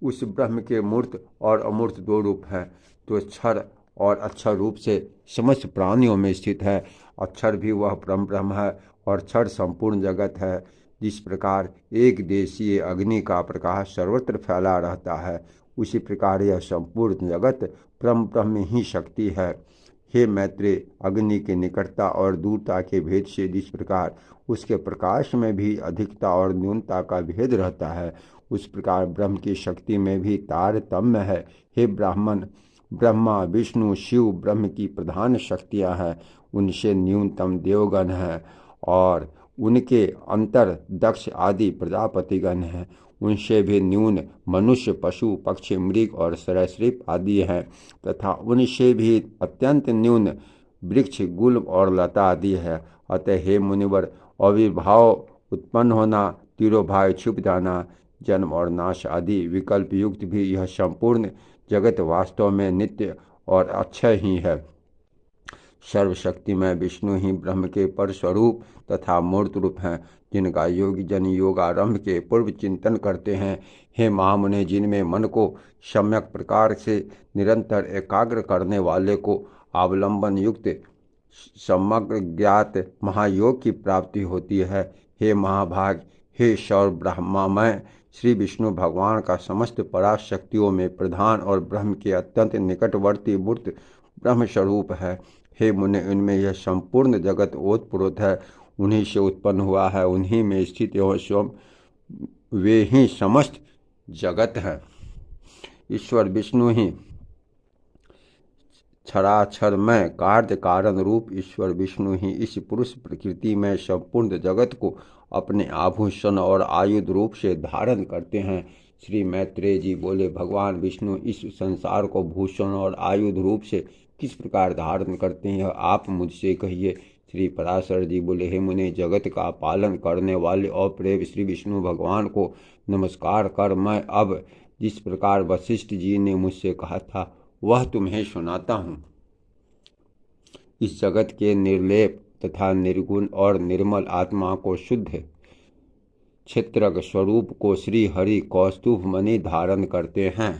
उस ब्रह्म के मूर्त और अमूर्त दो रूप हैं। तो क्षर और अक्षर रूप से समस्त प्राणियों में स्थित है। अक्षर भी वह परम ब्रह्म है और क्षर संपूर्ण जगत है। जिस प्रकार एक देशीय अग्नि का प्रकाश सर्वत्र फैला रहता है, उसी प्रकार यह संपूर्ण जगत परम ब्रह्म ही शक्ति है। हे मैत्रेय, अग्नि की निकटता और दूरता के भेद से जिस प्रकार उसके प्रकाश में भी अधिकता और न्यूनता का भेद रहता है, उस प्रकार ब्रह्म की शक्ति में भी तारतम्य है। हे ब्राह्मण, ब्रह्मा विष्णु शिव ब्रह्म की प्रधान शक्तियाँ हैं। उनसे न्यूनतम देवगण हैं और उनके अंतर दक्ष आदि प्रजापतिगण हैं। उनसे भी न्यून मनुष्य पशु पक्षी मृग और सरीसृप आदि हैं, तथा उनसे भी अत्यंत न्यून वृक्ष गुल और लता आदि है। अतः हे मुनिवर, अविर्भाव उत्पन्न होना, तिरोभाव छुप जाना, जन्म और नाश आदि विकल्प युक्त भी यह संपूर्ण जगत वास्तव में नित्य और अक्षय ही है। सर्वशक्तिमय विष्णु ही ब्रह्म के पर स्वरूप तथा मूर्त रूप हैं, जिनका योगी जन योगारंभ के पूर्व चिंतन करते हैं। हे महामुने, जिनमें मन को सम्यक प्रकार से निरंतर एकाग्र करने वाले को अवलंबन युक्त समग्र ज्ञात महायोग की प्राप्ति होती है। हे महाभाग, हे सौर ब्रह्मामय श्री विष्णु भगवान का समस्त पराशक्तियों में प्रधान और ब्रह्म के अत्यंत निकटवर्ती मूर्त ब्रह्म स्वरूप है। हे मुने, इनमें यह संपूर्ण जगत ओतप्रोत है, उन्हीं से उत्पन्न हुआ है, उन्हीं में स्थित एवं स्वयं वे ही समस्त जगत हैं। ईश्वर विष्णु ही क्षराक्षरमय कार्य कारण रूप ईश्वर विष्णु ही इस पुरुष प्रकृति में संपूर्ण जगत को अपने आभूषण और आयुध रूप से धारण करते हैं। श्री मैत्रेय जी बोले, भगवान विष्णु इस संसार को भूषण और आयुध रूप से किस प्रकार धारण करते हैं, आप मुझसे कहिए। श्री पराशर जी बोले, हे मुने, जगत का पालन करने वाले अप्रेम श्री विष्णु भगवान को नमस्कार कर मैं अब जिस प्रकार वशिष्ठ जी ने मुझसे कहा था वह तुम्हें सुनाता हूँ। इस जगत के निर्लेप तथा निर्गुण और निर्मल आत्मा को शुद्ध क्षेत्रक स्वरूप को श्री हरि कौस्तुभ मणि धारण करते हैं।